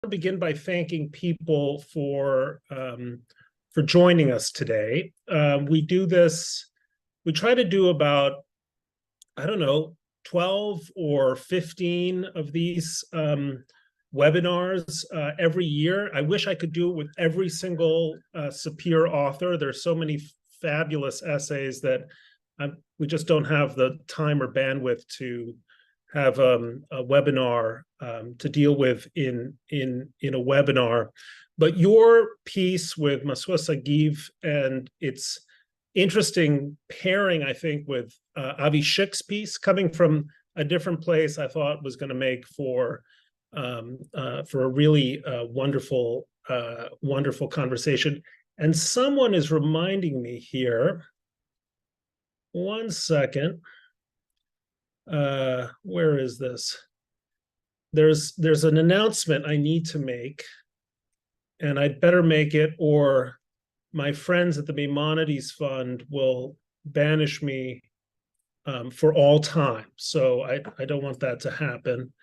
to begin by thanking people for joining us today. We do this. We try to do about, I don't know, 12 or 15 of these webinars every year. I wish I could do it with every single SAPIR author. There's so many fabulous essays that we just don't have the time or bandwidth to have a webinar to deal with in a webinar. But your piece with Massoud Sagiv and its interesting pairing, I think, with Avi Schick's piece, coming from a different place, I thought was going to make for a really wonderful conversation. And someone is reminding me here. One second. Where is this? There's an announcement I need to make, and I'd better make it, or my friends at the Maimonides Fund will banish me for all time. So I don't want that to happen.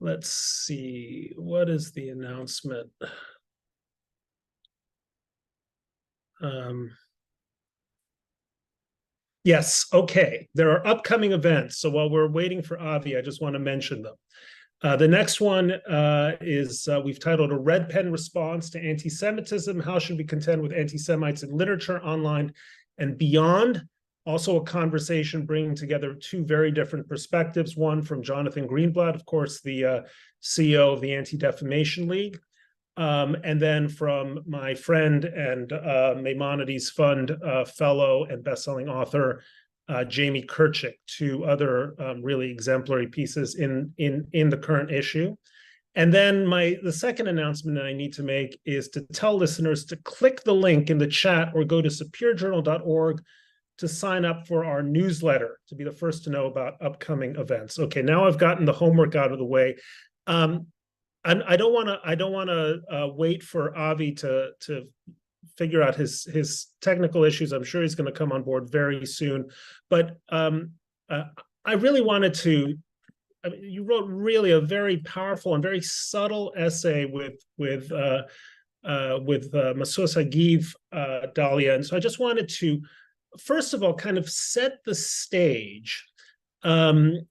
Let's see, what is the announcement? Yes, okay. There are upcoming events. So while we're waiting for Avi, I just want to mention them. The next one is we've titled A Red Pen Response to Anti-Semitism. How should we contend with anti-Semites in literature, online, and beyond? Also a conversation bringing together two very different perspectives. One from Jonathan Greenblatt, of course, the CEO of the Anti-Defamation League. And then from my friend and Maimonides Fund fellow and best-selling author, Jamie Kirchick, two other really exemplary pieces in the current issue. And then the second announcement that I need to make is to tell listeners to click the link in the chat or go to sapirjournal.org to sign up for our newsletter to be the first to know about upcoming events. Okay, now I've gotten the homework out of the way. I don't want to wait for Avi to figure out his technical issues. I'm sure he's going to come on board very soon. But I really wanted to. I mean, you wrote really a very powerful and very subtle essay with Massoud Sagiv, Dahlia, and so I just wanted to, first of all, kind of set the stage. And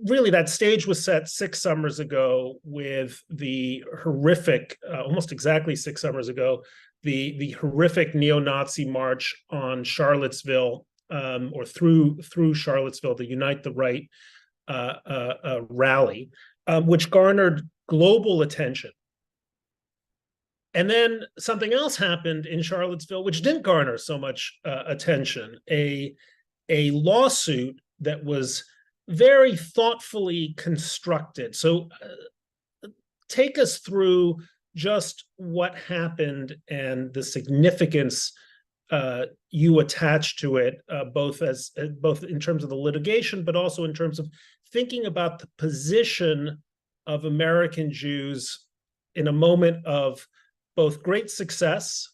really, that stage was set 6 summers ago with the horrific, almost exactly 6 summers ago, the horrific neo-Nazi march on Charlottesville, or through Charlottesville, the Unite the Right rally, which garnered global attention. And then something else happened in Charlottesville, which didn't garner so much attention. A lawsuit that was very thoughtfully constructed. So take us through just what happened and the significance you attach to it, both in terms of the litigation, but also in terms of thinking about the position of American Jews in a moment of both great success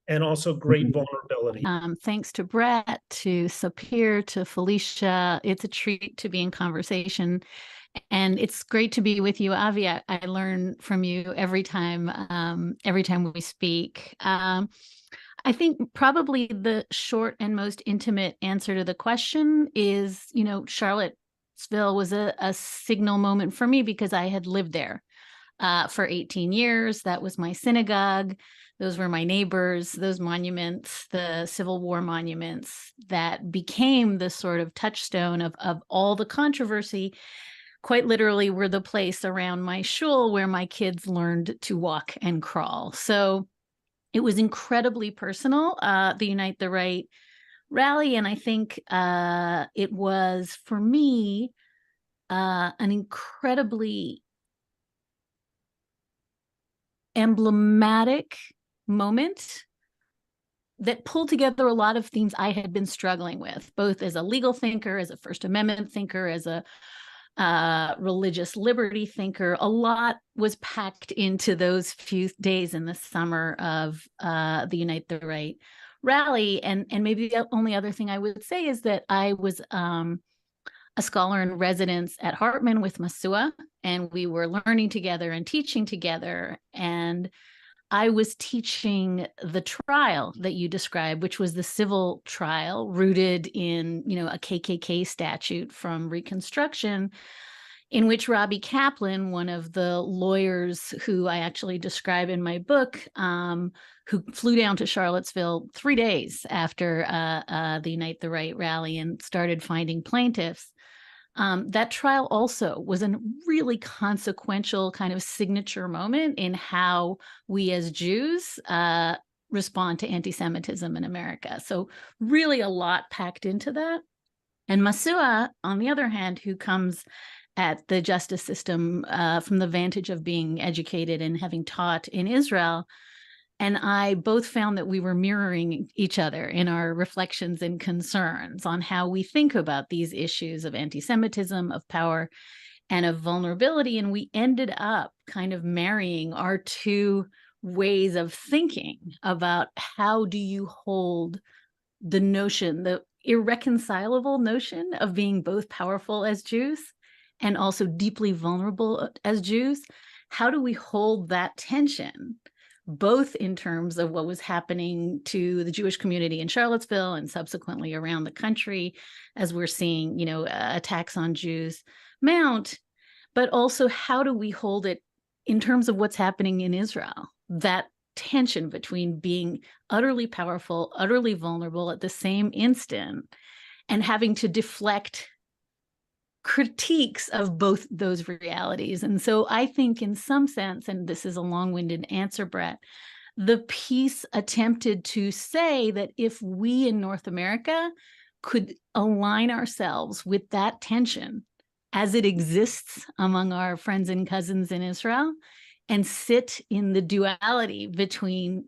and also great vulnerability. Thanks to Bret, to Sapir, to Felicia. It's a treat to be in conversation. And it's great to be with you, Avi. I learn from you every time we speak. I think probably the short and most intimate answer to the question is, Charlottesville was a signal moment for me because I had lived there for 18 years. That was my synagogue. Those were my neighbors, those monuments, the Civil War monuments that became the sort of touchstone of all the controversy, quite literally were the place around my shul where my kids learned to walk and crawl. So it was incredibly personal, the Unite the Right rally. And I think it was, for me, an incredibly emblematic moment that pulled together a lot of themes I had been struggling with, both as a legal thinker, as a First Amendment thinker, as a religious liberty thinker. A lot was packed into those few days in the summer of the Unite the Right rally. And maybe the only other thing I would say is that I was a scholar in residence at Hartman with Masua, and we were learning together and teaching together. And I was teaching the trial that you described, which was the civil trial rooted in, a KKK statute from Reconstruction, in which Robbie Kaplan, one of the lawyers who I actually describe in my book, who flew down to Charlottesville 3 days after the Unite the Right rally and started finding plaintiffs. That trial also was a really consequential kind of signature moment in how we as Jews respond to anti-Semitism in America. So really a lot packed into that. And Masua, on the other hand, who comes at the justice system from the vantage of being educated and having taught in Israel, and I both found that we were mirroring each other in our reflections and concerns on how we think about these issues of anti-Semitism, of power, and of vulnerability. And we ended up kind of marrying our two ways of thinking about how do you hold the notion, the irreconcilable notion of being both powerful as Jews and also deeply vulnerable as Jews. How do we hold that tension, both in terms of what was happening to the Jewish community in Charlottesville and subsequently around the country, as we're seeing, attacks on Jews mount, but also how do we hold it in terms of what's happening in Israel, that tension between being utterly powerful, utterly vulnerable at the same instant, and having to deflect critiques of both those realities. And so I think in some sense, and this is a long-winded answer, Bret, the piece attempted to say that if we in North America could align ourselves with that tension as it exists among our friends and cousins in Israel, and sit in the duality between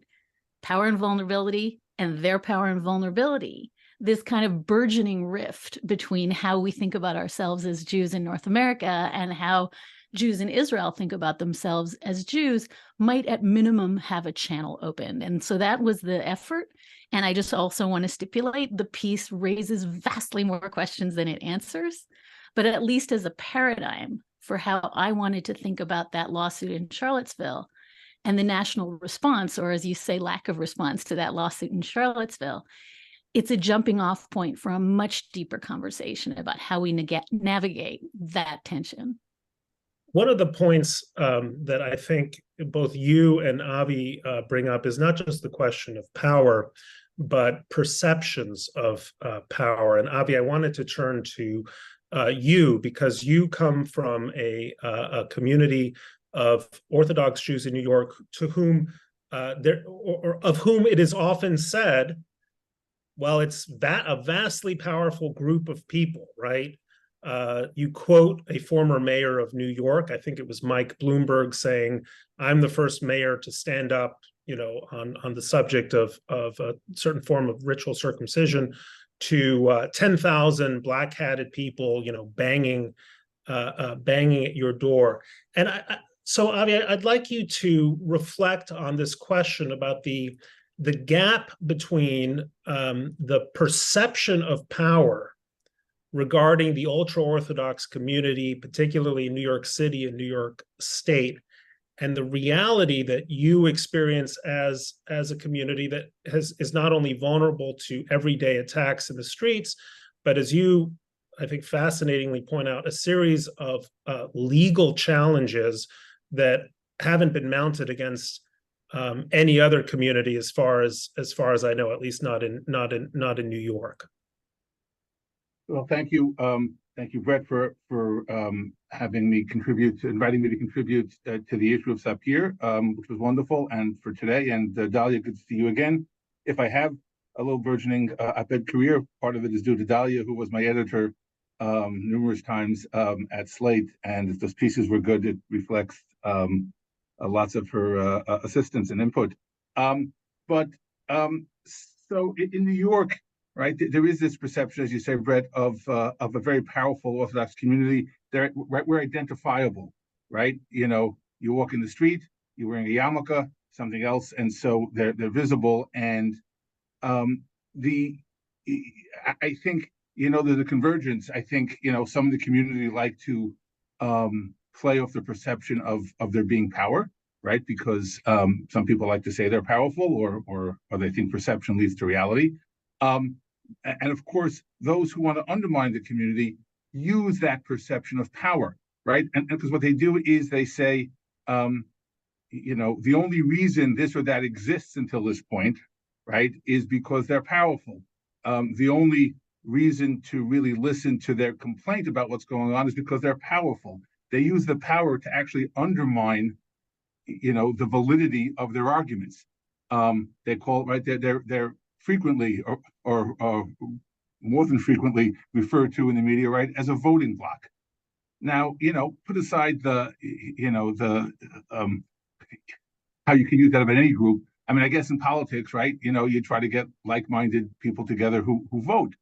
power and vulnerability and their power and vulnerability, this kind of burgeoning rift between how we think about ourselves as Jews in North America and how Jews in Israel think about themselves as Jews might at minimum have a channel opened. And so that was the effort. And I just also want to stipulate the piece raises vastly more questions than it answers, but at least as a paradigm for how I wanted to think about that lawsuit in Charlottesville and the national response, or as you say, lack of response to that lawsuit in Charlottesville. It's a jumping off point for a much deeper conversation about how we navigate that tension. One of the points that I think both you and Avi bring up is not just the question of power, but perceptions of power. And Avi, I wanted to turn to you because you come from a community of Orthodox Jews in New York to whom of whom it is often said, well, it's a vastly powerful group of people, right? You quote a former mayor of New York, I think it was Mike Bloomberg, saying, "I'm the first mayor to stand up, on the subject of a certain form of ritual circumcision to 10,000 black-hatted people, banging at your door." And so, Avi, I'd like you to reflect on this question about the gap between the perception of power regarding the ultra-Orthodox community, particularly in New York City and New York State, and the reality that you experience as a community that is not only vulnerable to everyday attacks in the streets, but as you, I think, fascinatingly point out, a series of legal challenges that haven't been mounted against any other community, as far as I know, at least not in New York. Well, thank you, Bret, for inviting me to contribute to the issue of SAPIR, which was wonderful, and for today. And Dahlia, good to see you again. If I have a little burgeoning op-ed career, part of it is due to Dahlia, who was my editor numerous times at Slate, and if those pieces were good, it reflects lots of her assistance and input. So in New York, right, there is this perception, as you say, Bret, of a very powerful Orthodox community. We're identifiable, right? You walk in the street, you're wearing a yarmulke, something else, and so they're visible. And I think there's a convergence. I think, some of the community like to play off the perception of there being power, right? Because some people like to say they're powerful, or they think perception leads to reality. And of course, those who want to undermine the community use that perception of power, right? And because what they do is they say, the only reason this or that exists until this point, right, is because they're powerful. The only reason to really listen to their complaint about what's going on is because they're powerful. They use the power to actually undermine, the validity of their arguments. They call it, right, they're frequently or more than frequently referred to in the media, right, as a voting bloc. Now, put aside the how you can use that of any group. I mean, I guess in politics, right, you try to get like-minded people together who vote.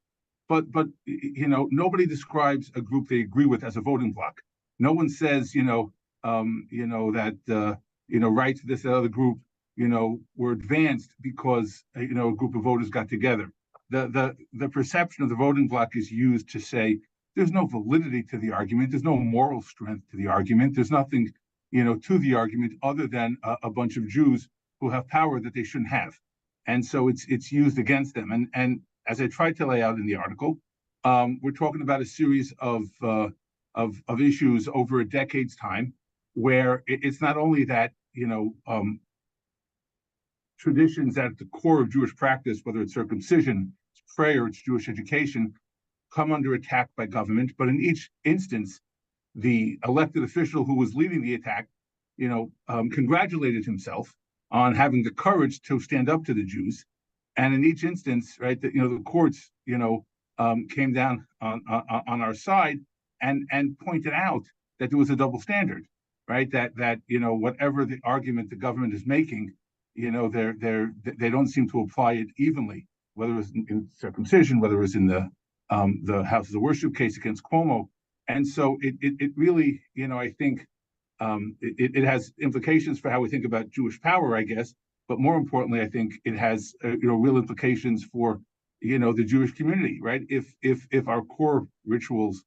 But nobody describes a group they agree with as a voting bloc. No one says, that rights of this other group, were advanced because a group of voters got together. The perception of the voting bloc is used to say there's no validity to the argument, there's no moral strength to the argument, there's nothing, to the argument other than a bunch of Jews who have power that they shouldn't have, and so it's used against them. And as I tried to lay out in the article, we're talking about a series of issues over a decade's time, where it's not only that traditions at the core of Jewish practice, whether it's circumcision, it's prayer, it's Jewish education, come under attack by government. But in each instance, the elected official who was leading the attack, congratulated himself on having the courage to stand up to the Jews. And in each instance, right, the courts, came down on our side and pointed out that there was a double standard, right? That whatever the argument the government is making, they don't seem to apply it evenly, whether it's in circumcision, whether it's in the houses of worship case against Cuomo. And so it really, I think it has implications for how we think about Jewish power, I guess. But more importantly, I think it has real implications for the Jewish community, right? If our core rituals,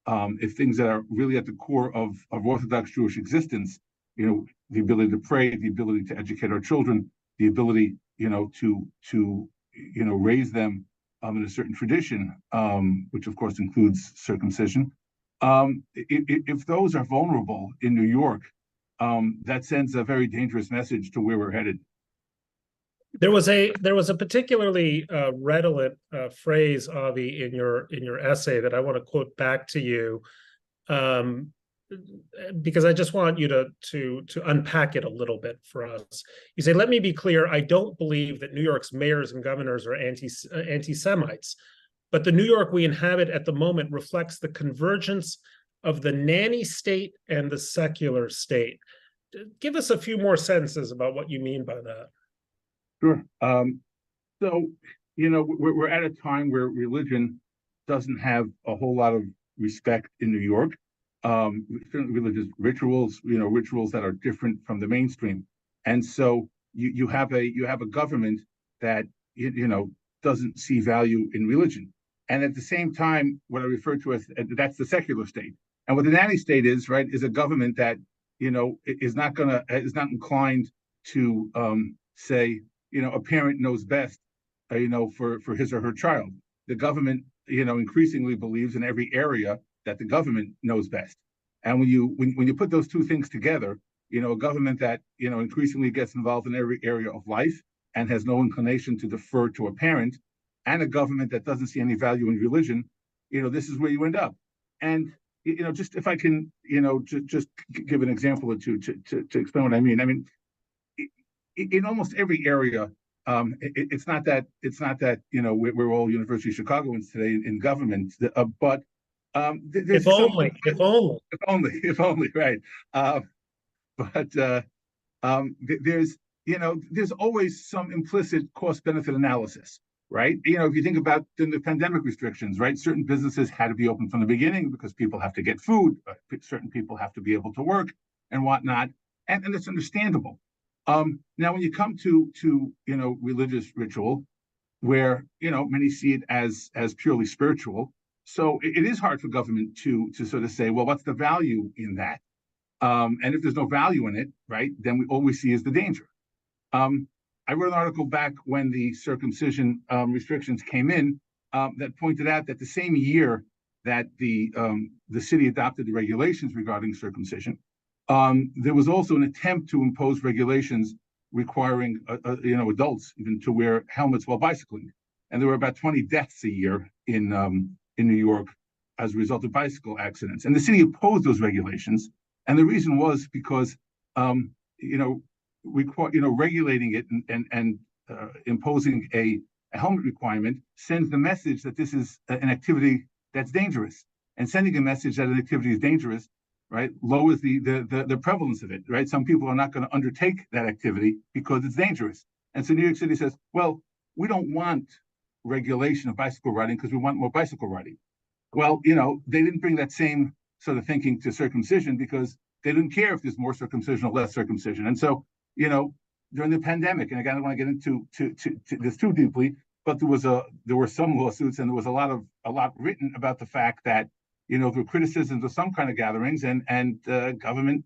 if things that are really at the core of Orthodox Jewish existence, the ability to pray, the ability to educate our children, the ability to raise them in a certain tradition, which of course includes circumcision. If those are vulnerable in New York, that sends a very dangerous message to where we're headed. There was a particularly redolent phrase, Avi, in your essay that I want to quote back to you, because I just want you to unpack it a little bit for us. You say, "Let me be clear. I don't believe that New York's mayors and governors are anti-Semites, but the New York we inhabit at the moment reflects the convergence of the nanny state and the secular state." Give us a few more sentences about what you mean by that. Sure. So, we're at a time where religion doesn't have a whole lot of respect in New York. Certainly religious rituals, rituals that are different from the mainstream. And so you have a government that, doesn't see value in religion. And at the same time, what I refer to as, that's the secular state. And what the nanny state is, right, is a government that, is not inclined to say, a parent knows best, for his or her child. The government, increasingly believes in every area that the government knows best. And when you put those two things together, a government that, increasingly gets involved in every area of life and has no inclination to defer to a parent, and a government that doesn't see any value in religion, this is where you end up. And, just if I can, just give an example or two to explain what I mean. I mean, in almost every area, it's not that we're all University of Chicagoans today in government, but there's if only, right? But there's always some implicit cost-benefit analysis, right? If you think about the pandemic restrictions, right? Certain businesses had to be open from the beginning because people have to get food, certain people have to be able to work and whatnot, and it's understandable. Now, when you come to religious ritual, where many see it as purely spiritual. So it is hard for government to sort of say, well, what's the value in that? And if there's no value in it, right, then all we see is the danger. I wrote an article back when the circumcision restrictions came in that pointed out that the same year that the city adopted the regulations regarding circumcision, there was also an attempt to impose regulations requiring adults even to wear helmets while bicycling, and there were about 20 deaths a year in New York as a result of bicycle accidents. And the city opposed those regulations, and the reason was because regulating it and imposing a helmet requirement sends the message that this is an activity that's dangerous, and sending a message that an activity is dangerous, right, lowers the prevalence of it, right? Some people are not going to undertake that activity because it's dangerous. And so New York City says, well, we don't want regulation of bicycle riding because we want more bicycle riding. Well, they didn't bring that same sort of thinking to circumcision because they didn't care if there's more circumcision or less circumcision. And so, during the pandemic, and again, I don't want to get into this too deeply, but there were some lawsuits, and there was a lot written about the fact that there were criticisms of some kind of gatherings, and government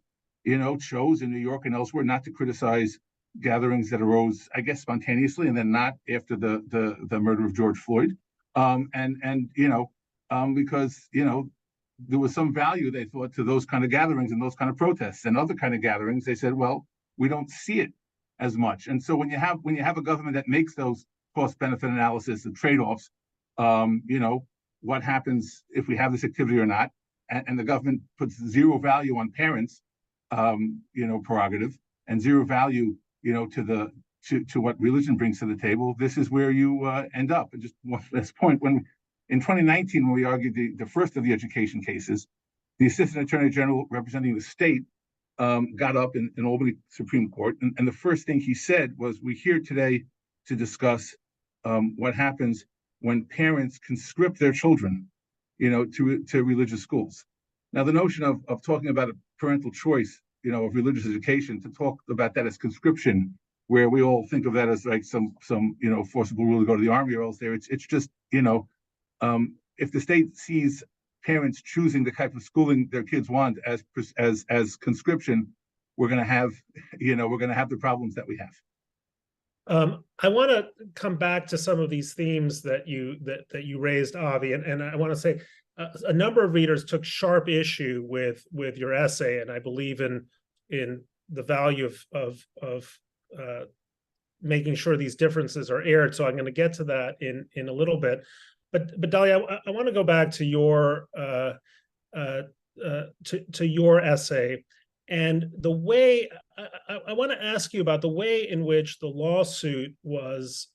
chose in New York and elsewhere not to criticize gatherings that arose, I guess, spontaneously, and then not after the murder of George Floyd, because there was some value, they thought, to those kind of gatherings and those kind of protests. And other kind of gatherings, they said, well, we don't see it as much. And so when you have a government that makes those cost-benefit analysis and trade-offs, what happens if we have this activity or not, and the government puts zero value on parents, prerogative, and zero value, to what religion brings to the table, this is where you end up. And just one last point, in 2019, when we argued the first of the education cases, the Assistant Attorney General representing the state got up in Albany Supreme Court, and the first thing he said was, we're here today to discuss what happens when parents conscript their children, to religious schools. Now, the notion of talking about a parental choice, of religious education, to talk about that as conscription, where we all think of that as like some forcible rule to go to the army or else there, it's just, if the state sees parents choosing the type of schooling their kids want as conscription, we're going to have the problems that we have. I want to come back to some of these themes that you raised, Avi, and I want to say a number of readers took sharp issue with your essay, and I believe in the value of making sure these differences are aired. So I'm going to get to that in a little bit. But Dahlia, I want to go back to your your essay, and the way I want to ask you about the way in which the lawsuit was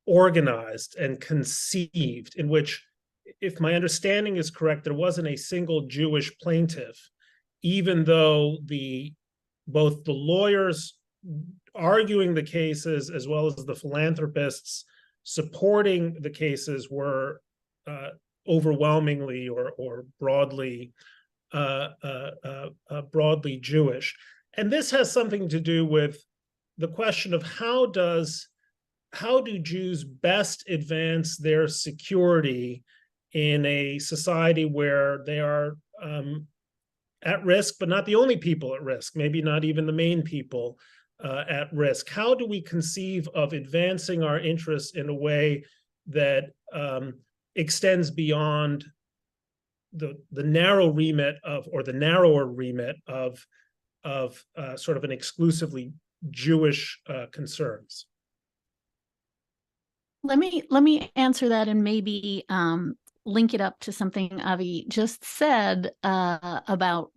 organized and conceived, in which, if my understanding is correct, there wasn't a single Jewish plaintiff, even though both the lawyers arguing the cases as well as the philanthropists supporting the cases were overwhelmingly or broadly Jewish. And this has something to do with the question of how do Jews best advance their security in a society where they are at risk, but not the only people at risk, maybe not even the main people at risk. How do we conceive of advancing our interests in a way that extends beyond the narrow remit of, or the narrower remit of sort of an exclusively Jewish concerns? Let me answer that and maybe link it up to something Avi just said about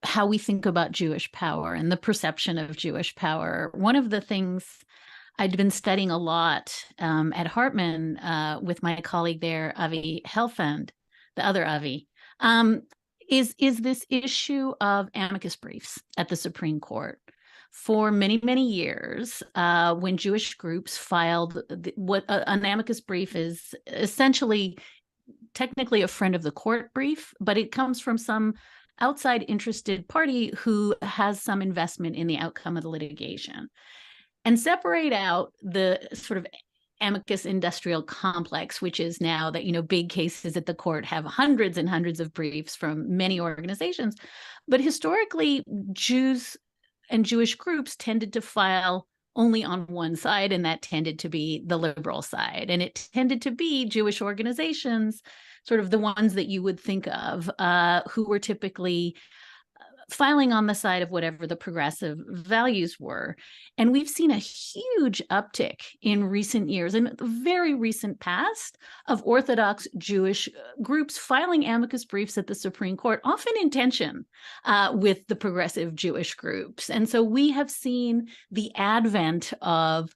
how we think about Jewish power and the perception of Jewish power. One of the things I'd been studying a lot at Hartman with my colleague there, Avi Helfand, the other Avi, is this issue of amicus briefs at the Supreme Court. For many, many years, when Jewish groups filed what an amicus brief is, essentially, technically a friend of the court brief, but it comes from some outside interested party who has some investment in the outcome of the litigation. and separate out the sort of amicus industrial complex, which is now that, big cases at the court have hundreds and hundreds of briefs from many organizations. But historically, Jews and Jewish groups tended to file only on one side, and that tended to be the liberal side. And it tended to be Jewish organizations, sort of the ones that you would think of, who were typically filing on the side of whatever the progressive values were. And we've seen a huge uptick in recent years, in the very recent past, of Orthodox Jewish groups filing amicus briefs at the Supreme Court, often in tension with the progressive Jewish groups. And so we have seen the advent of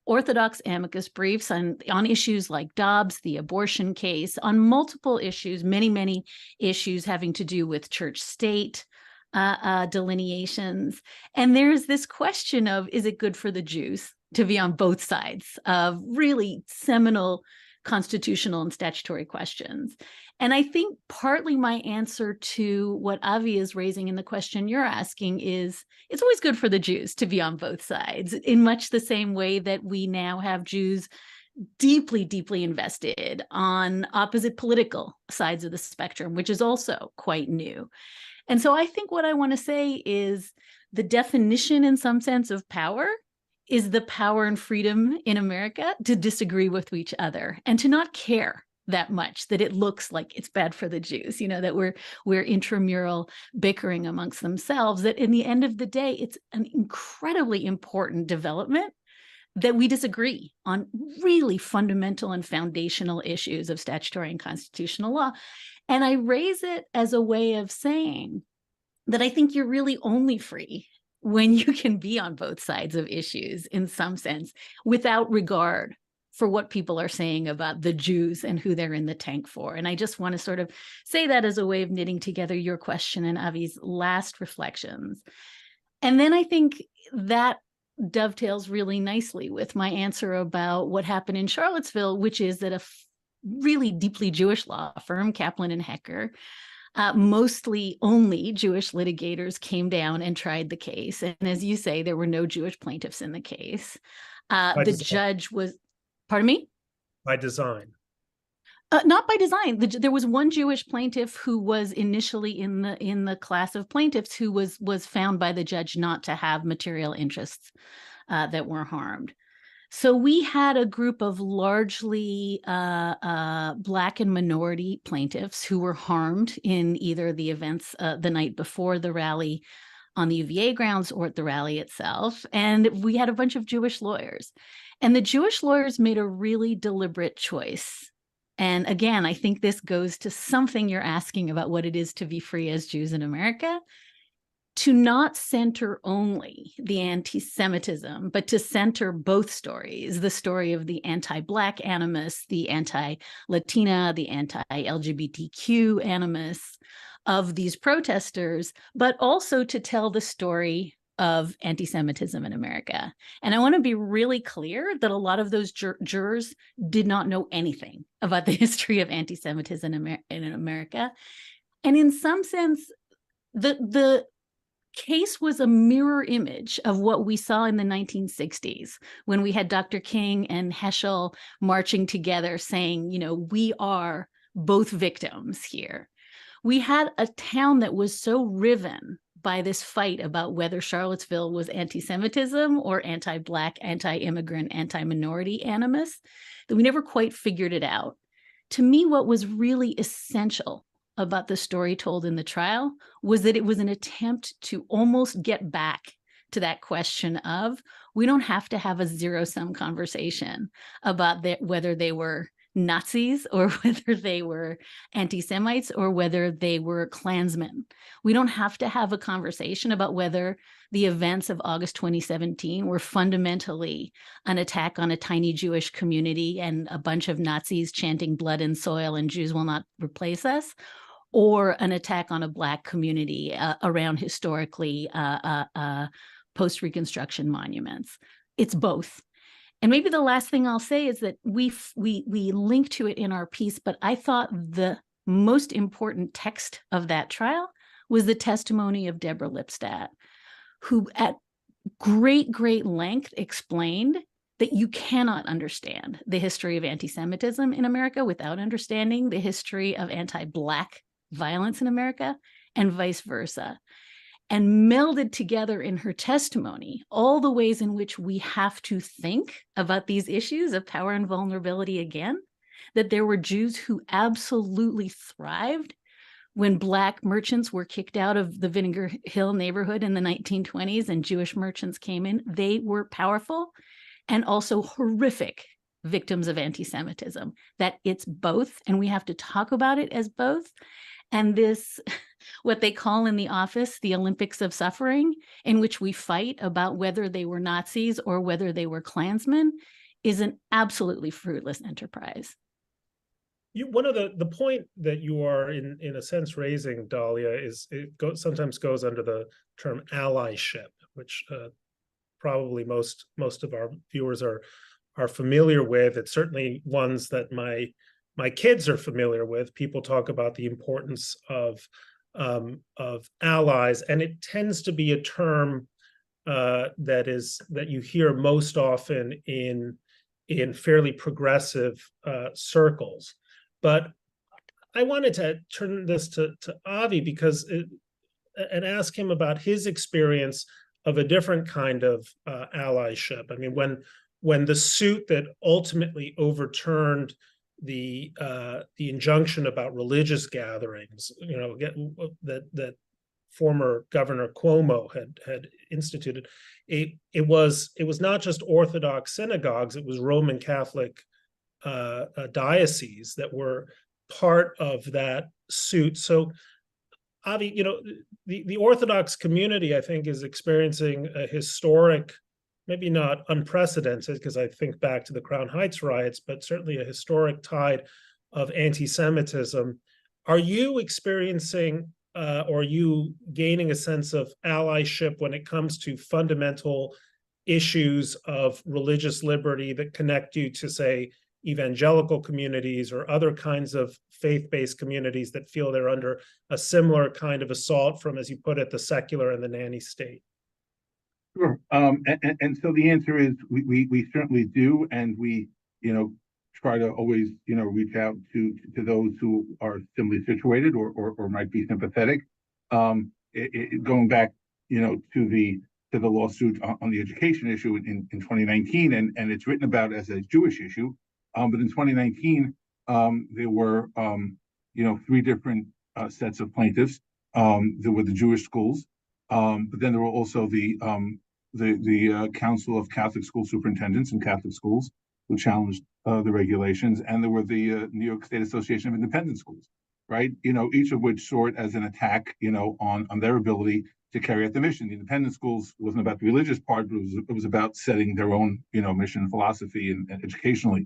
Orthodox amicus briefs on issues like Dobbs, the abortion case, on multiple issues, many issues having to do with church-state delineations. And there's this question of, is it good for the Jews to be on both sides of really seminal constitutional and statutory questions? And I think partly my answer to what Avi is raising in the question you're asking is, it's always good for the Jews to be on both sides, in much the same way that we now have Jews deeply invested on opposite political sides of the spectrum, which is also quite new. And so I think what I want to say is the definition in some sense of power is the power and freedom in America to disagree with each other and to not care that much that it looks like it's bad for the Jews, that we're intramural bickering amongst themselves, that in the end of the day, it's an incredibly important development that we disagree on really fundamental and foundational issues of statutory and constitutional law. And I raise it as a way of saying that I think you're really only free when you can be on both sides of issues in some sense, without regard for what people are saying about the Jews and who they're in the tank for. And I just want to sort of say that as a way of knitting together your question and Avi's last reflections. And then I think that dovetails really nicely with my answer about what happened in Charlottesville, which is that a really deeply Jewish law firm, Kaplan and Hecker, mostly only Jewish litigators, came down and tried the case. And as you say, there were no Jewish plaintiffs in the case. The judge was, pardon me? By design. Not by design. There was one Jewish plaintiff who was initially in the class of plaintiffs who was found by the judge not to have material interests that were harmed. So we had a group of largely Black and minority plaintiffs who were harmed in either the events the night before the rally on the UVA grounds or at the rally itself. And we had a bunch of Jewish lawyers. And the Jewish lawyers made a really deliberate choice. And again, I think this goes to something you're asking about what it is to be free as Jews in America, to not center only the anti-Semitism, but to center both stories, the story of the anti-Black animus, the anti-Latina, the anti-LGBTQ animus of these protesters, but also to tell the story of anti-Semitism in America. And I want to be really clear that a lot of those jurors did not know anything about the history of anti-Semitism in America. And in some sense, the case was a mirror image of what we saw in the 1960s when we had Dr. King and Heschel marching together saying, we are both victims here. We had a town that was so riven by this fight about whether Charlottesville was anti-Semitism or anti-Black, anti-immigrant, anti-minority animus, that we never quite figured it out. To me, what was really essential about the story told in the trial was that it was an attempt to almost get back to that question of, we don't have to have a zero-sum conversation about whether they were Nazis or whether they were anti-Semites or whether they were Klansmen. We don't have to have a conversation about whether the events of August 2017 were fundamentally an attack on a tiny Jewish community and a bunch of Nazis chanting blood and soil and Jews will not replace us, or an attack on a Black community around historically post-Reconstruction monuments. It's both. And maybe the last thing I'll say is that we link to it in our piece, but I thought the most important text of that trial was the testimony of Deborah Lipstadt, who at great length explained that you cannot understand the history of anti-Semitism in America without understanding the history of anti-Black violence in America, and vice versa, and melded together in her testimony all the ways in which we have to think about these issues of power and vulnerability again, that there were Jews who absolutely thrived when Black merchants were kicked out of the Vinegar Hill neighborhood in the 1920s and Jewish merchants came in. They were powerful and also horrific victims of anti-Semitism, that it's both, and we have to talk about it as both. And this, what they call in the office, the Olympics of suffering, in which we fight about whether they were Nazis or whether they were Klansmen, is an absolutely fruitless enterprise. One of the point that you are in a sense raising, Dahlia, is sometimes goes under the term allyship, which probably most of our viewers are familiar with. It's certainly ones that my kids are familiar with. People talk about the importance of allies, and it tends to be a term that you hear most often in fairly progressive circles. But I wanted to turn this to Avi and ask him about his experience of a different kind of allyship. I mean, when the suit that ultimately overturned the injunction about religious gatherings, that former Governor Cuomo had instituted, it was not just Orthodox synagogues; it was Roman Catholic dioceses that were part of that suit. So, Avi, the Orthodox community, I think, is experiencing a historic, maybe not unprecedented, because I think back to the Crown Heights riots, but certainly a historic tide of anti-Semitism. Are you experiencing or are you gaining a sense of allyship when it comes to fundamental issues of religious liberty that connect you to, say, evangelical communities or other kinds of faith-based communities that feel they're under a similar kind of assault from, as you put it, the secular and the nanny state? Sure. And so the answer is we certainly do, and we try to always reach out to those who are similarly situated or might be sympathetic. Going back to the lawsuit on the education issue in 2019, and it's written about as a Jewish issue. But in 2019, there were, three different sets of plaintiffs. There were the Jewish schools, but then there were also the Council of Catholic School Superintendents and Catholic Schools, who challenged the regulations, and there were the New York State Association of Independent Schools, right? Each of which saw it as an attack, on their ability to carry out the mission. The independent schools wasn't about the religious part, but it was about setting their own, mission, philosophy, and educationally.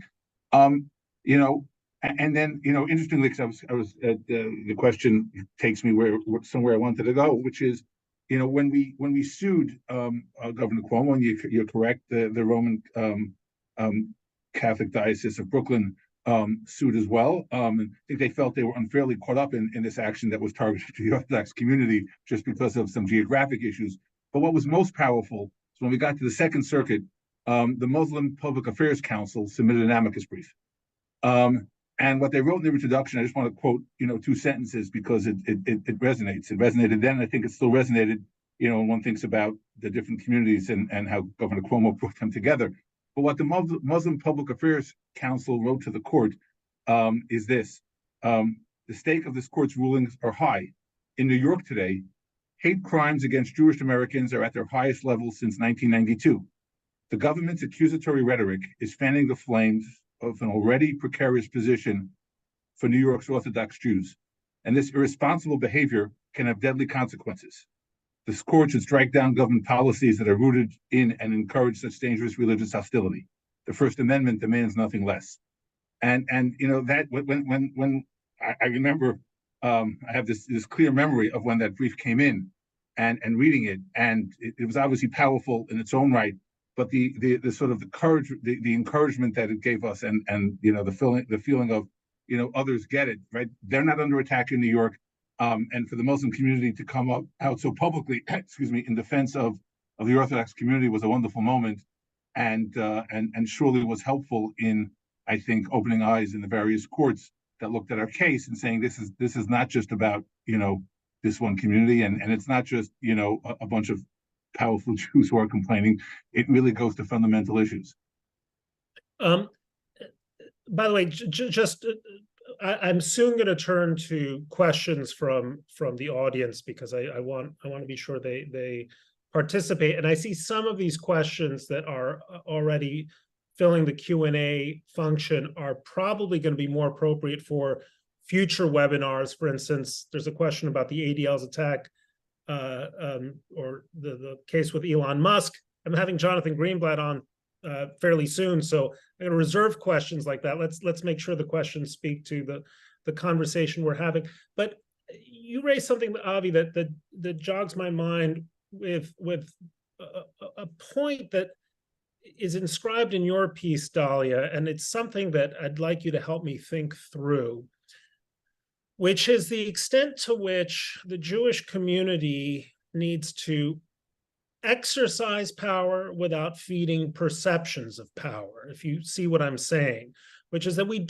And then, interestingly, because I was the question takes me somewhere I wanted to go, which is, when we sued Governor Cuomo, and you're correct, the Roman Catholic Diocese of Brooklyn sued as well. I think they felt they were unfairly caught up in this action that was targeted to the Orthodox community just because of some geographic issues. But what was most powerful is when we got to the Second Circuit, the Muslim Public Affairs Council submitted an amicus brief. And what they wrote in the introduction, I just want to quote, two sentences because it resonates. It resonated then. I think it still resonated, when one thinks about the different communities and how Governor Cuomo brought them together. But what the Muslim Public Affairs Council wrote to the court is this. The stake of this court's rulings are high. In New York today, hate crimes against Jewish Americans are at their highest level since 1992. The government's accusatory rhetoric is fanning the flames of an already precarious position for New York's Orthodox Jews, and this irresponsible behavior can have deadly consequences. This court should strike down government policies that are rooted in and encourage such dangerous religious hostility. The First Amendment demands nothing less. And that when I remember, I have this clear memory of when that brief came in, and reading it, and it was obviously powerful in its own right. But the sort of the courage, the encouragement that it gave us, and the feeling of others get it, right? They're not under attack in New York, and for the Muslim community to come out so publicly, in defense of of the Orthodox community was a wonderful moment, and surely was helpful in, I think, opening eyes in the various courts that looked at our case and saying this is not just about this one community, and it's not just a bunch of powerful Jews who are complaining. It really goes to fundamental issues. By the way, I'm soon going to turn to questions from the audience, because I want to be sure they participate. And I see some of these questions that are already filling the Q&A function are probably going to be more appropriate for future webinars. For instance, there's a question about the ADL's attack or the case with Elon Musk. I'm having Jonathan Greenblatt on fairly soon, so I'm going to reserve questions like that. Let's make sure the questions speak to the conversation we're having. But you raised something, Avi, that jogs my mind with a point that is inscribed in your piece, Dahlia, and it's something that I'd like you to help me think through, which is the extent to which the Jewish community needs to exercise power without feeding perceptions of power, if you see what I'm saying, which is that we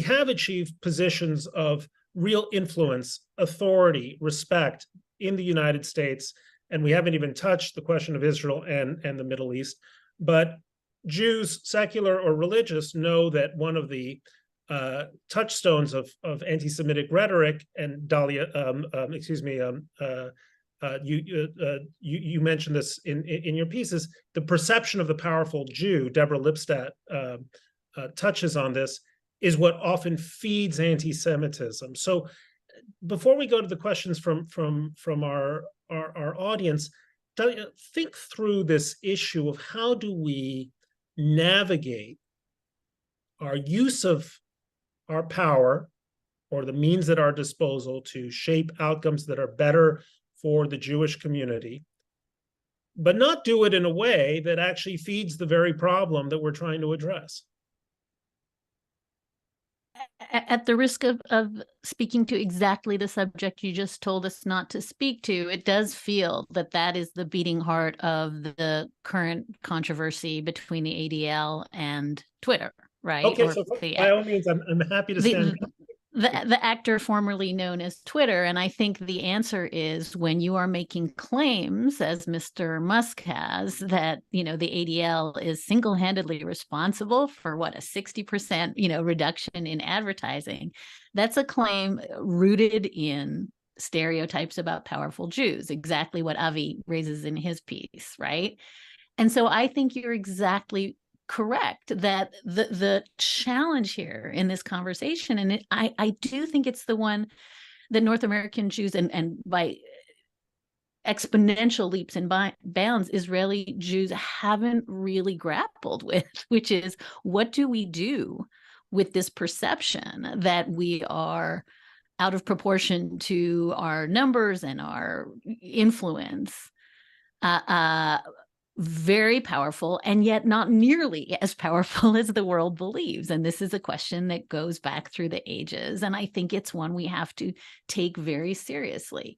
have achieved positions of real influence, authority, respect in the United States, and we haven't even touched the question of Israel and the Middle East. But Jews, secular or religious, know that one of the touchstones of anti-Semitic rhetoric, and Dahlia, you mentioned this in your pieces, the perception of the powerful Jew. Deborah Lipstadt touches on this, is what often feeds anti-Semitism. So before we go to the questions from our audience, think through this issue of how do we navigate our use of our power or the means at our disposal to shape outcomes that are better for the Jewish community, but not do it in a way that actually feeds the very problem that we're trying to address. At the risk of speaking to exactly the subject you just told us not to speak to, it does feel that is the beating heart of the current controversy between the ADL and Twitter, right? Okay, so by all means, I'm happy to stand. The actor formerly known as Twitter. And I think the answer is, when you are making claims, as Mr. Musk has, that, the ADL is single-handedly responsible for a 60%, reduction in advertising, that's a claim rooted in stereotypes about powerful Jews, exactly what Avi raises in his piece, right? And so I think you're exactly correct that the challenge here in this conversation, and I do think it's the one that North American Jews and by exponential leaps and bounds Israeli Jews haven't really grappled with, which is, what do we do with this perception that we are out of proportion to our numbers and our influence, very powerful, and yet not nearly as powerful as the world believes. And this is a question that goes back through the ages. And I think it's one we have to take very seriously.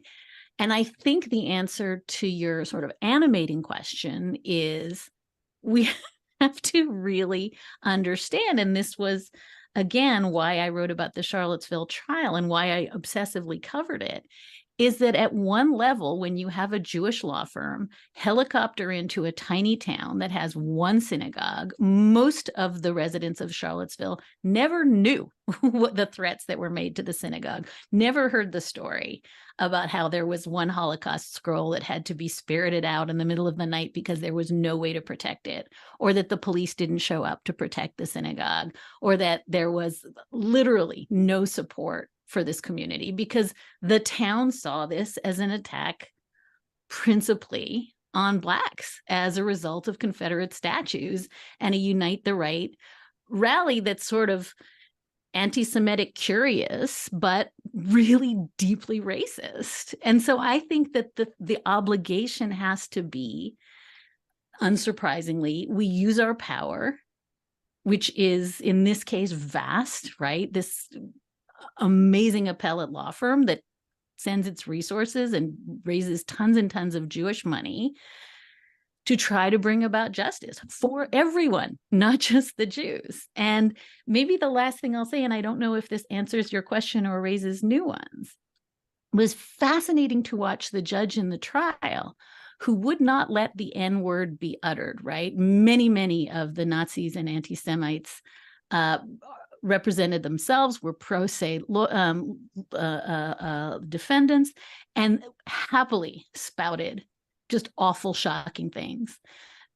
And I think the answer to your sort of animating question is, we have to really understand, and this was, again, why I wrote about the Charlottesville trial and why I obsessively covered it, is that at one level, when you have a Jewish law firm helicopter into a tiny town that has one synagogue, most of the residents of Charlottesville never knew what the threats that were made to the synagogue, never heard the story about how there was one Holocaust scroll that had to be spirited out in the middle of the night because there was no way to protect it, or that the police didn't show up to protect the synagogue, or that there was literally no support for this community, because the town saw this as an attack principally on Blacks as a result of Confederate statues and a Unite the Right rally that's sort of anti-Semitic curious, but really deeply racist. And so I think that the obligation has to be, unsurprisingly, we use our power, which is in this case vast, right? This amazing appellate law firm that sends its resources and raises tons and tons of Jewish money to try to bring about justice for everyone, not just the Jews. And maybe the last thing I'll say, and I don't know if this answers your question or raises new ones, was fascinating to watch the judge in the trial who would not let the N-word be uttered, right? Many of the Nazis and anti-Semites represented themselves, were pro se defendants, and happily spouted just awful, shocking things.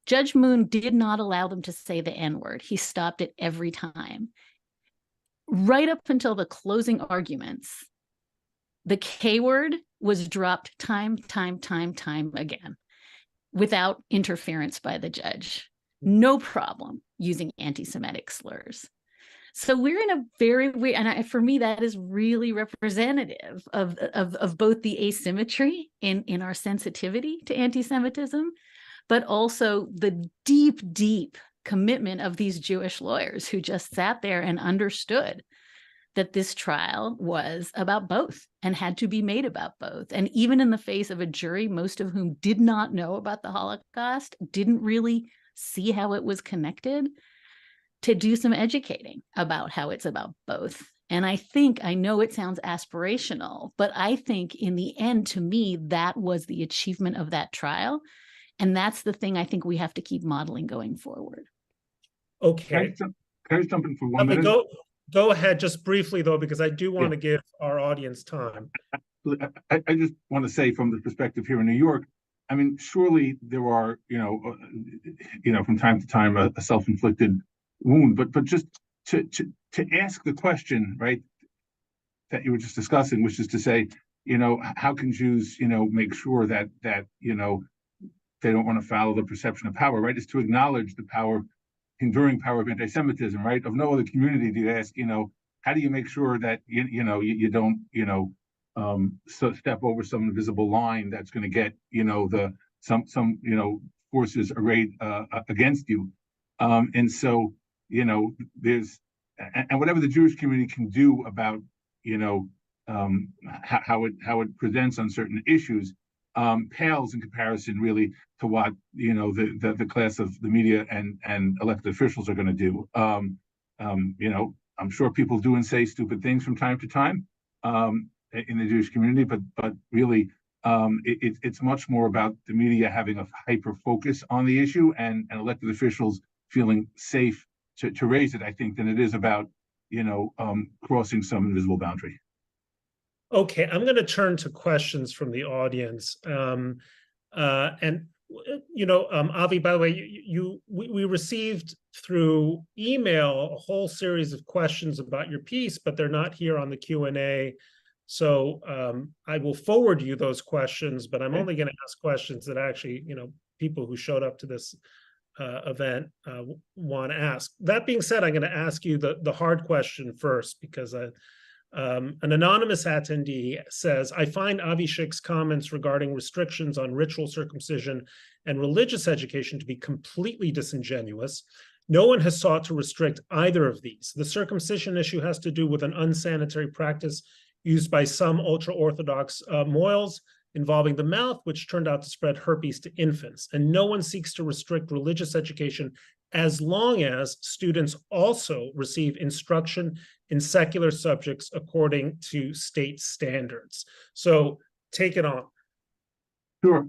Judge Moon did not allow them to say the N-word. He stopped it every time. Right up until the closing arguments, the K word was dropped time again without interference by the judge. No problem using anti-Semitic slurs. So we're in a very weird, and for me, that is really representative of both the asymmetry in our sensitivity to anti-Semitism, but also the deep commitment of these Jewish lawyers who just sat there and understood that this trial was about both and had to be made about both. And even in the face of a jury, most of whom did not know about the Holocaust, didn't really see how it was connected, to do some educating about how it's about both. And I know it sounds aspirational, but I think in the end, to me, that was the achievement of that trial. And that's the thing I think we have to keep modeling going forward. Okay. Can I jump in for 1 minute? Go ahead, just briefly, though, because I do want to give our audience time. I just want to say, from the perspective here in New York, I mean, surely there are, from time to time, a self-inflicted wound, but just to ask the question, right, that you were just discussing, which is to say, how can Jews, make sure that they don't want to follow the perception of power, right? Is to acknowledge the enduring power of anti-Semitism, right? Of no other community do you ask, how do you make sure that you don't, step over some invisible line that's going to get, some forces arrayed against you, and so there's, and whatever the Jewish community can do about how it presents on certain issues pales in comparison really to what the class of the media and elected officials are going to do. I'm sure people do and say stupid things from time to time in the Jewish community, but really it's much more about the media having a hyper focus on the issue and elected officials feeling safe to raise it, I think, than it is about crossing some invisible boundary. Okay, I'm going to turn to questions from the audience. And Avi, by the way, we received through email a whole series of questions about your piece, but they're not here on the Q&A. So I will forward you those questions, but I'm only going to ask questions that actually, people who showed up to this event want to ask. That being said, I'm going to ask you the hard question first, because an anonymous attendee says, I find Avi Schick's comments regarding restrictions on ritual circumcision and religious education to be completely disingenuous. No one has sought to restrict either of these. The circumcision issue has to do with an unsanitary practice used by some ultra-Orthodox moils involving the mouth, which turned out to spread herpes to infants. And no one seeks to restrict religious education as long as students also receive instruction in secular subjects according to state standards. So take it on. Sure.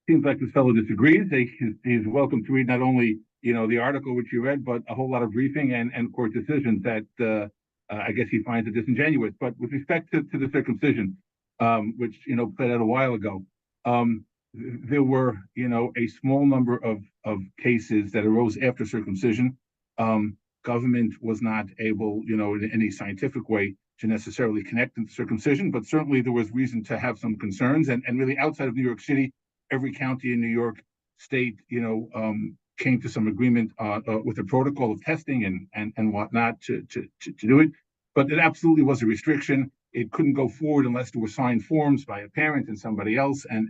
Seems like this fellow disagrees. He's welcome to read not only the article which you read, but a whole lot of briefing and court decisions that I guess he finds it disingenuous. But with respect to the circumcision, which played out a while ago, there were a small number of cases that arose after circumcision. Government was not able, in any scientific way, to necessarily connect into circumcision, but certainly there was reason to have some concerns. And really, outside of New York City, every county in New York State, came to some agreement with a protocol of testing and whatnot to do it. But it absolutely was a restriction. It couldn't go forward unless there were signed forms by a parent and somebody else, and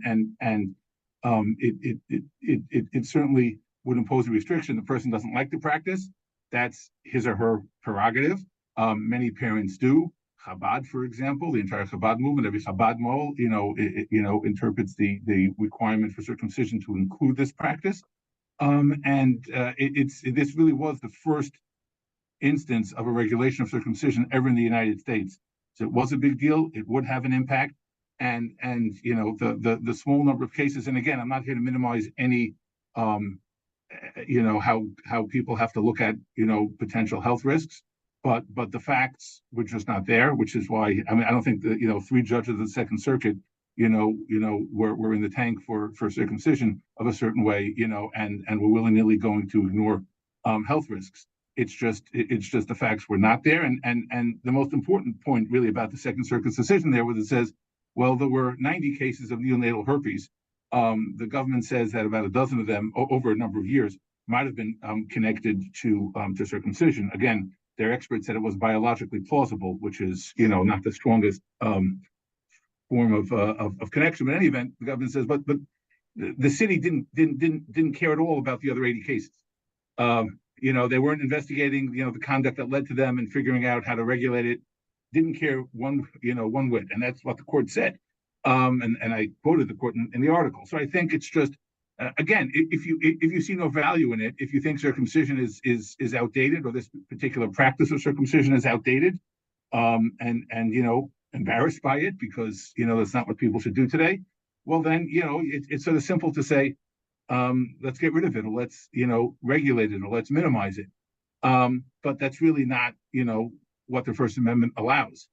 it certainly would impose a restriction. The person doesn't like the practice, that's his or her prerogative. Many parents do. Chabad, for example, the entire Chabad movement, every Chabad mole, interprets the requirement for circumcision to include this practice. This really was the first instance of a regulation of circumcision ever in the United States. So it was a big deal. It would have an impact, and the small number of cases. And again, I'm not here to minimize any, how people have to look at potential health risks, but the facts were just not there, which is why I don't think that 3 judges of the Second Circuit were in the tank for circumcision of a certain way, and were willy-nilly going to ignore health risks. It's just the facts were not there. And the most important point really about the Second Circuit's decision there was it says, well, there were 90 cases of neonatal herpes. The government says that about a dozen of them over a number of years might have been connected to circumcision. Again, their experts said it was biologically plausible, which is not the strongest form of connection. But in any event, the government says, but the city didn't care at all about the other 80 cases. They weren't investigating the conduct that led to them and figuring out how to regulate it. Didn't care one whit, and that's what the court said. And I quoted the court in the article. So I think it's just again, if you see no value in it, if you think circumcision is outdated, or this particular practice of circumcision is outdated, and embarrassed by it because that's not what people should do today, well then it's sort of simple to say, let's get rid of it, or let's regulate it, or let's minimize it. But that's really not what the First Amendment allows.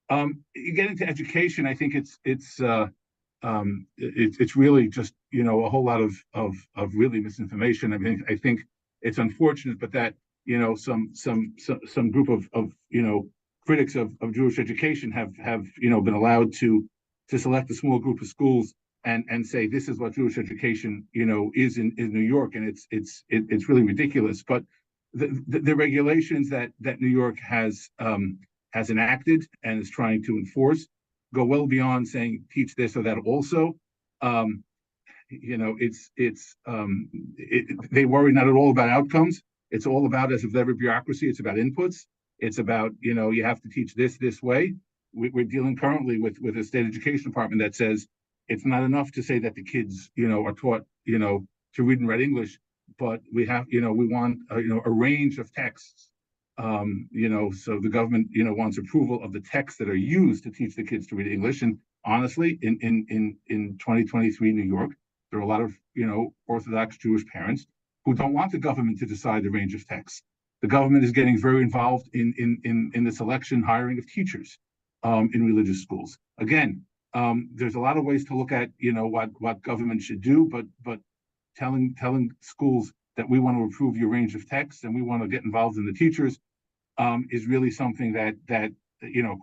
You get into education, I think it's really just a whole lot of really misinformation. I mean, I think it's unfortunate, but that some group of critics of Jewish education have been allowed to select a small group of schools and say this is what Jewish education is in New York, and it's really ridiculous. But the regulations that New York has enacted and is trying to enforce go well beyond saying teach this or that also. They worry not at all about outcomes. It's all about, as with every bureaucracy, it's about inputs. It's about you have to teach this way. We're dealing currently with a state education department that says it's not enough to say that the kids are taught to read and write English, but we want a range of texts. So the government wants approval of the texts that are used to teach the kids to read English. And honestly, in 2023 New York, there are a lot of Orthodox Jewish parents who don't want the government to decide the range of texts. The government is getting very involved in the selection, hiring of teachers in religious schools. Again, there's a lot of ways to look at what government should do, but telling schools that we want to approve your range of texts and we want to get involved in the teachers is really something that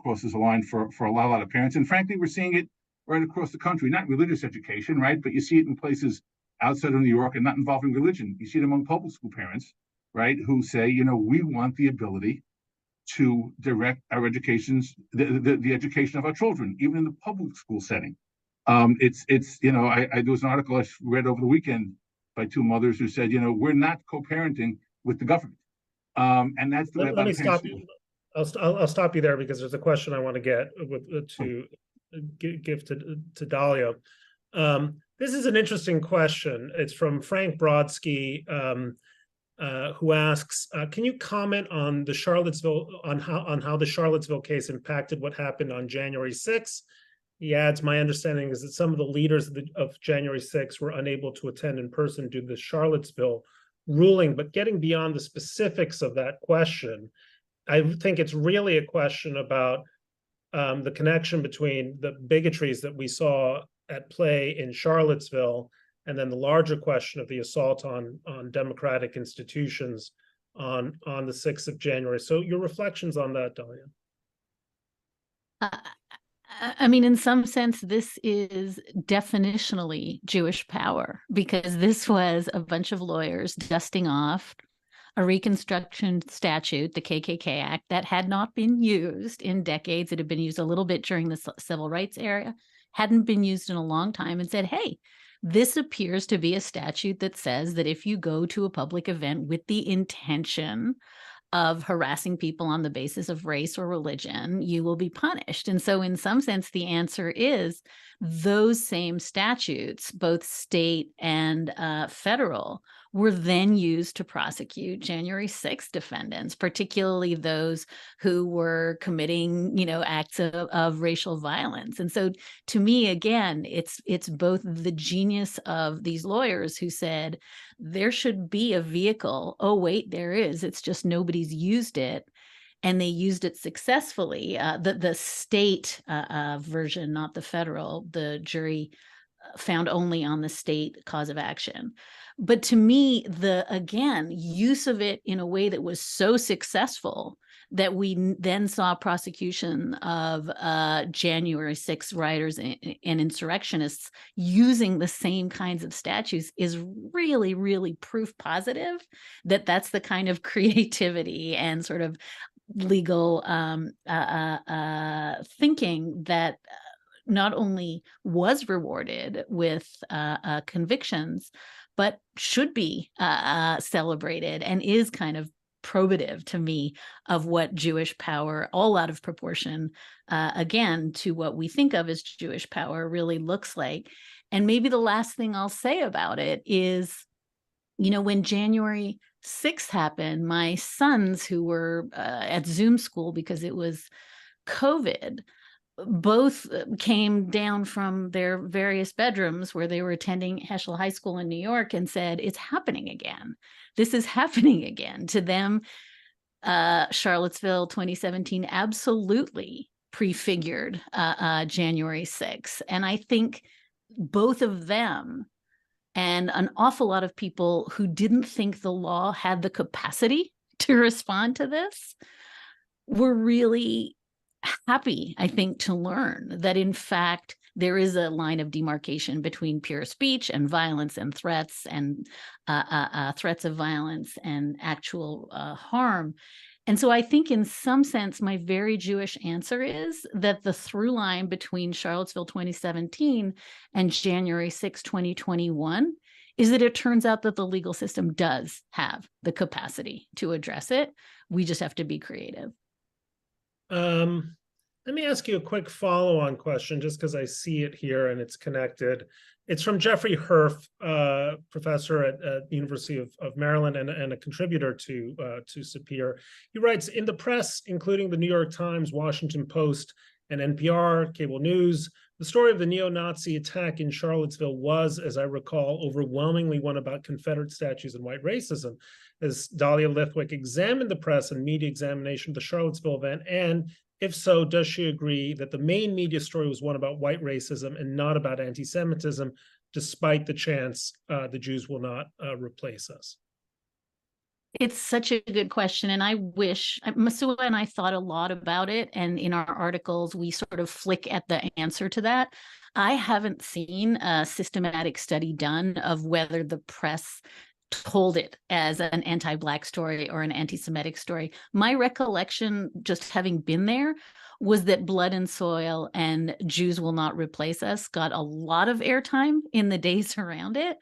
crosses a line for a lot of parents. And frankly, we're seeing it right across the country, not religious education, right? But you see it in places outside of New York and not involving religion. You see it among public school parents, right? Who say, we want the ability to direct our the education of our children, even in the public school setting. There was an article I read over the weekend by 2 mothers who said, we're not co-parenting with the government. And that's the way. Let me stop you. I'll stop you there because there's a question I want to get to give to Dahlia. This is an interesting question. It's from Frank Brodsky, who asks, can you comment on the how the Charlottesville case impacted what happened on January 6th? He adds, my understanding is that some of the leaders of January 6th were unable to attend in person due to the Charlottesville ruling. But getting beyond the specifics of that question, I think it's really a question about the connection between the bigotries that we saw at play in Charlottesville and then the larger question of the assault on democratic institutions on the 6th of January. So your reflections on that, Dahlia? I mean, in some sense, this is definitionally Jewish power, because this was a bunch of lawyers dusting off a Reconstruction statute, the KKK Act, that had not been used in decades. It had been used a little bit during the civil rights era, hadn't been used in a long time, and said, hey, this appears to be a statute that says that if you go to a public event with the intention of harassing people on the basis of race or religion, you will be punished. And so in some sense, the answer is those same statutes, both state and federal, were then used to prosecute January 6th defendants, particularly those who were committing, acts of racial violence. And so to me, again, it's both the genius of these lawyers who said, there should be a vehicle. Oh, wait, there is. It's just nobody's used it. And they used it successfully. The state version, not the federal, the jury found only on the state cause of action. But to me, use of it in a way that was so successful that we then saw prosecution of January 6 rioters and insurrectionists using the same kinds of statutes is really, really proof positive that that's the kind of creativity and sort of legal thinking that not only was rewarded with convictions, but should be celebrated and is kind of probative to me of what Jewish power, all out of proportion, again, to what we think of as Jewish power really looks like. And maybe the last thing I'll say about it is, when January 6th happened, my sons who were at Zoom school because it was COVID, both came down from their various bedrooms where they were attending Heschel High School in New York and said, it's happening again. This is happening again. To them, Charlottesville 2017 absolutely prefigured January 6th. And I think both of them and an awful lot of people who didn't think the law had the capacity to respond to this were really happy, I think, to learn that, in fact, there is a line of demarcation between pure speech and violence and threats and threats of violence and actual harm. And so I think in some sense, my very Jewish answer is that the through line between Charlottesville 2017 and January 6, 2021 is that it turns out that the legal system does have the capacity to address it. We just have to be creative. Let me ask you a quick follow-on question, just because I see it here and it's connected. It's from Jeffrey Herf, professor at the University of Maryland and a contributor to SAPIR. He writes, in the press, including the New York Times, Washington Post, and NPR, cable news, the story of the neo-Nazi attack in Charlottesville was, as I recall, overwhelmingly one about Confederate statues and white racism. As Dahlia Lithwick examined the press and media examination of the Charlottesville event, and if so, does she agree that the main media story was one about white racism and not about anti-Semitism, despite the chance the Jews will not replace us? It's such a good question. And I wish, Masua and I thought a lot about it. And in our articles, we sort of flick at the answer to that. I haven't seen a systematic study done of whether the press told it as an anti-Black story or an anti-Semitic story. My recollection, just having been there, was that Blood and Soil and Jews Will Not Replace Us got a lot of airtime in the days around it,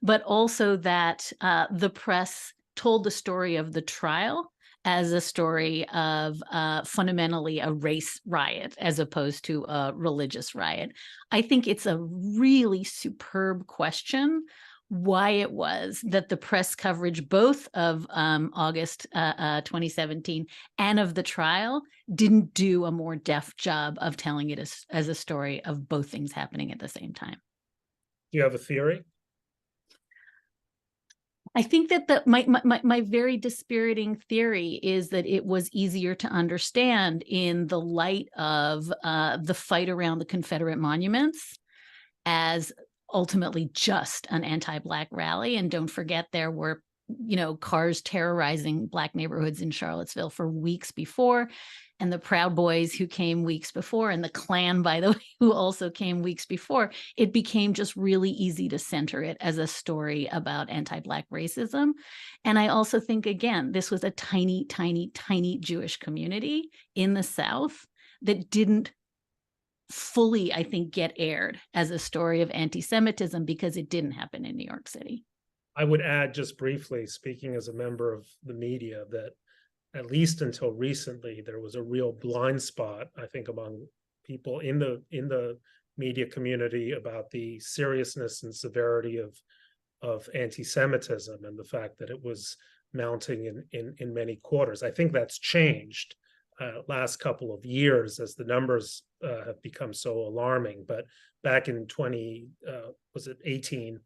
but also that the press told the story of the trial as a story of fundamentally a race riot as opposed to a religious riot. I think it's a really superb question why it was that the press coverage both of August 2017 and of the trial didn't do a more deft job of telling it as a story of both things happening at the same time. Do you have a theory? I think that my very dispiriting theory is that it was easier to understand in the light of the fight around the Confederate monuments as ultimately just an anti-Black rally. And don't forget, there were, cars terrorizing Black neighborhoods in Charlottesville for weeks before, and the Proud Boys who came weeks before, and the Klan, by the way, who also came weeks before. It became just really easy to center it as a story about anti-Black racism. And I also think, again, this was a tiny, tiny, tiny Jewish community in the South that didn't fully, I think, get aired as a story of anti-Semitism because it didn't happen in New York City. I would add just briefly, speaking as a member of the media, that at least until recently, there was a real blind spot, I think, among people in the media community about the seriousness and severity of anti-Semitism and the fact that it was mounting in many quarters. I think that's changed last couple of years as the numbers have become so alarming. But back in 18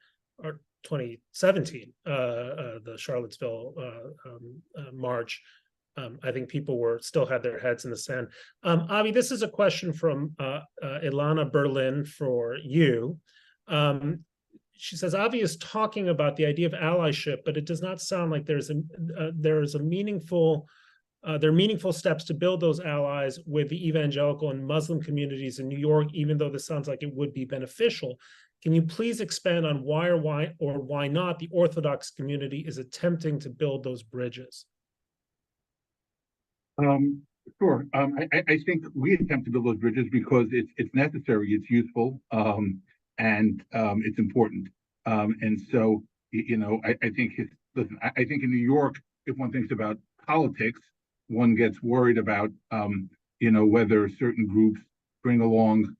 or 2017, the Charlottesville march, I think people still had their heads in the sand. Avi, this is a question from Ilana Berlin for you. She says, Avi is talking about the idea of allyship, but it does not sound like there are meaningful steps to build those allies with the evangelical and Muslim communities in New York, even though this sounds like it would be beneficial. Can you please expand on why or why not the Orthodox community is attempting to build those bridges? Sure. I think we attempt to build those bridges because it's necessary, it's useful, and it's important. And so, I think I think in New York, if one thinks about politics, one gets worried about whether certain groups bring along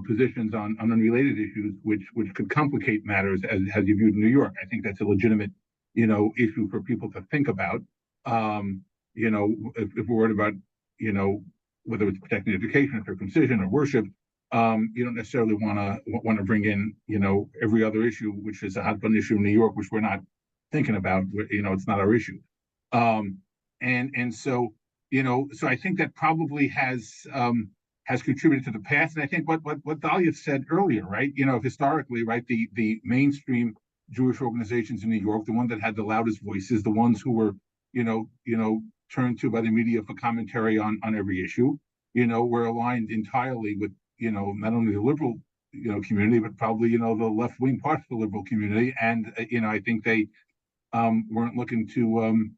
positions on unrelated issues, which could complicate matters as you viewed in New York. I think that's a legitimate issue for people to think about. If we're worried about whether it's protecting education or circumcision or worship, you don't necessarily want to bring in every other issue, which is a hot button issue in New York, which we're not thinking about. It's not our issue. And so so I think that probably has contributed to the past. And I think what Dahlia said earlier, right? Historically, right, the mainstream Jewish organizations in New York, the ones that had the loudest voices, the ones who were turned to by the media for commentary on every issue, were aligned entirely with not only the liberal community, but probably the left-wing parts of the liberal community. And I think they weren't looking to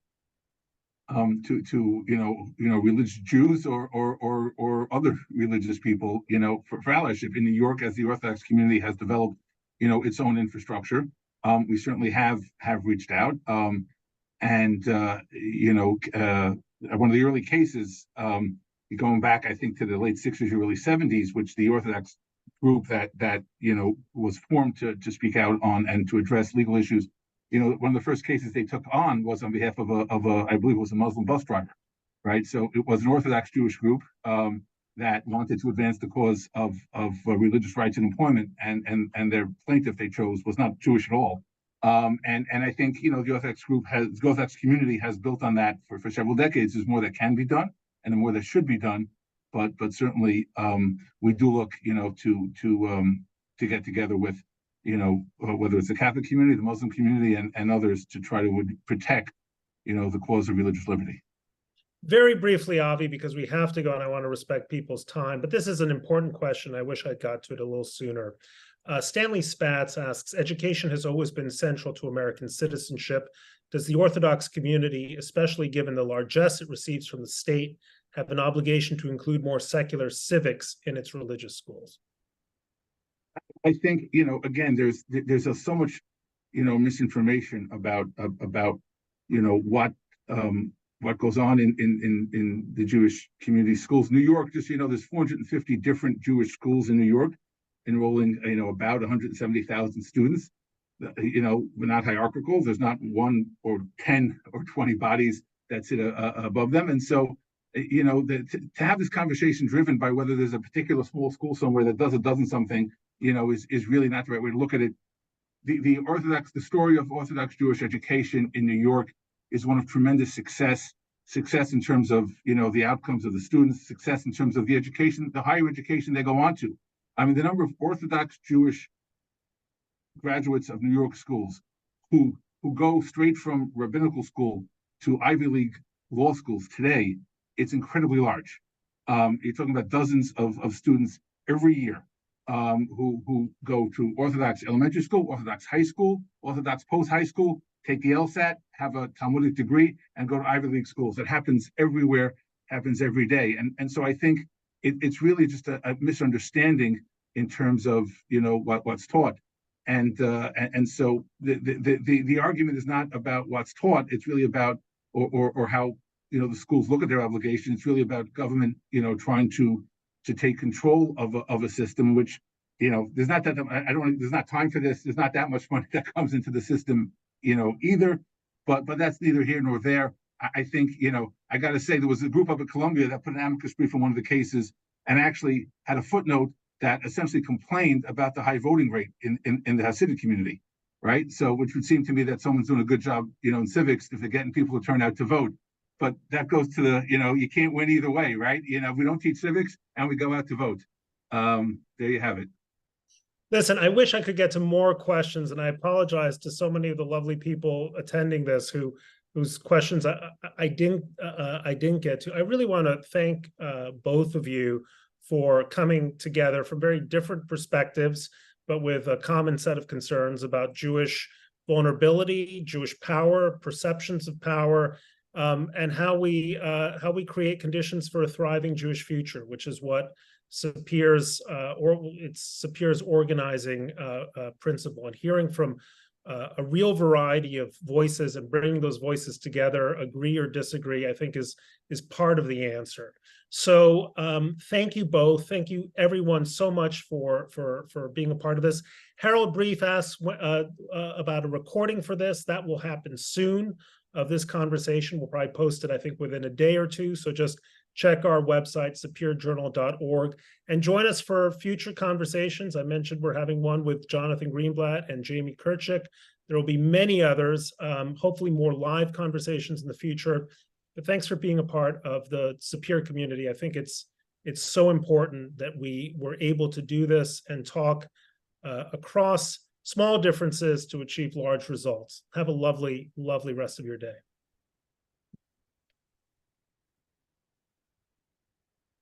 religious Jews or other religious people for allyship. In New York, as the Orthodox community has developed its own infrastructure, we certainly have reached out. And one of the early cases, going back, I think, to the late 60s, early 70s, which the Orthodox group that was formed to speak out on and to address legal issues, one of the first cases they took on was on behalf of I believe it was a Muslim bus driver, right? So it was an Orthodox Jewish group that wanted to advance the cause of religious rights and employment, and their plaintiff they chose was not Jewish at all. And I think the Orthodox community has built on that for several decades. There's more that can be done, and more that should be done. But certainly we do look to get together with whether it's the Catholic community, the Muslim community, and others to try to protect the cause of religious liberty. Very briefly, Avi, because we have to go and I want to respect people's time, but this is an important question. I wish I got to it a little sooner. Stanley Spatz asks, education has always been central to American citizenship. Does the Orthodox community, especially given the largesse it receives from the state, have an obligation to include more secular civics in its religious schools? I think, again, there's so much, misinformation about what goes on in the Jewish community schools. New York, just there's 450 different Jewish schools in New York, enrolling about 170,000 students. We're not hierarchical. There's not 1 or 10 or 20 bodies that sit above them, and so to have this conversation driven by whether there's a particular small school somewhere that does or doesn't something, is really not the right way to look at it. The story of Orthodox Jewish education in New York is one of tremendous success in terms of the outcomes of the students, success in terms of the education, the higher education they go on to. I mean, the number of Orthodox Jewish graduates of New York schools who go straight from rabbinical school to Ivy League law schools today, it's incredibly large. You're talking about dozens of students every year who go to Orthodox elementary school, Orthodox high school, Orthodox post-high school, take the LSAT, have a Talmudic degree, and go to Ivy League schools. It happens everywhere, happens every day. And so I think it's really just a misunderstanding in terms of what's taught. And so the argument is not about what's taught, it's really about or how the schools look at their obligation. It's really about government, trying to take control of a system, which, there's not that, there's not time for this. There's not that much money that comes into the system, either, but that's neither here nor there. I think, I got to say, there was a group up at Columbia that put an amicus brief on one of the cases and actually had a footnote that essentially complained about the high voting rate in the Hasidic community, right? So, which would seem to me that someone's doing a good job, in civics if they're getting people to turn out to vote. But that goes to the, you can't win either way, right? We don't teach civics and we go out to vote. There you have it. Listen, I wish I could get to more questions, and I apologize to so many of the lovely people attending this whose questions I didn't get to. I really want to thank both of you for coming together from very different perspectives, but with a common set of concerns about Jewish vulnerability, Jewish power, perceptions of power, and how we create conditions for a thriving Jewish future, which is what SAPIR's SAPIR's organizing principle. And hearing from a real variety of voices and bringing those voices together, agree or disagree, I think is part of the answer. So thank you both. Thank you everyone so much for being a part of this. Harold Brief asks about a recording for this. That will happen soon of this conversation. We'll probably post it, I think, within a day or two. So just check our website, sapirjournal.org, and join us for future conversations. I mentioned we're having one with Jonathan Greenblatt and Jamie Kirchick. There will be many others, hopefully more live conversations in the future. But thanks for being a part of the SAPIR community. I think it's so important that we were able to do this and talk across small differences to achieve large results. Have a lovely, lovely rest of your day.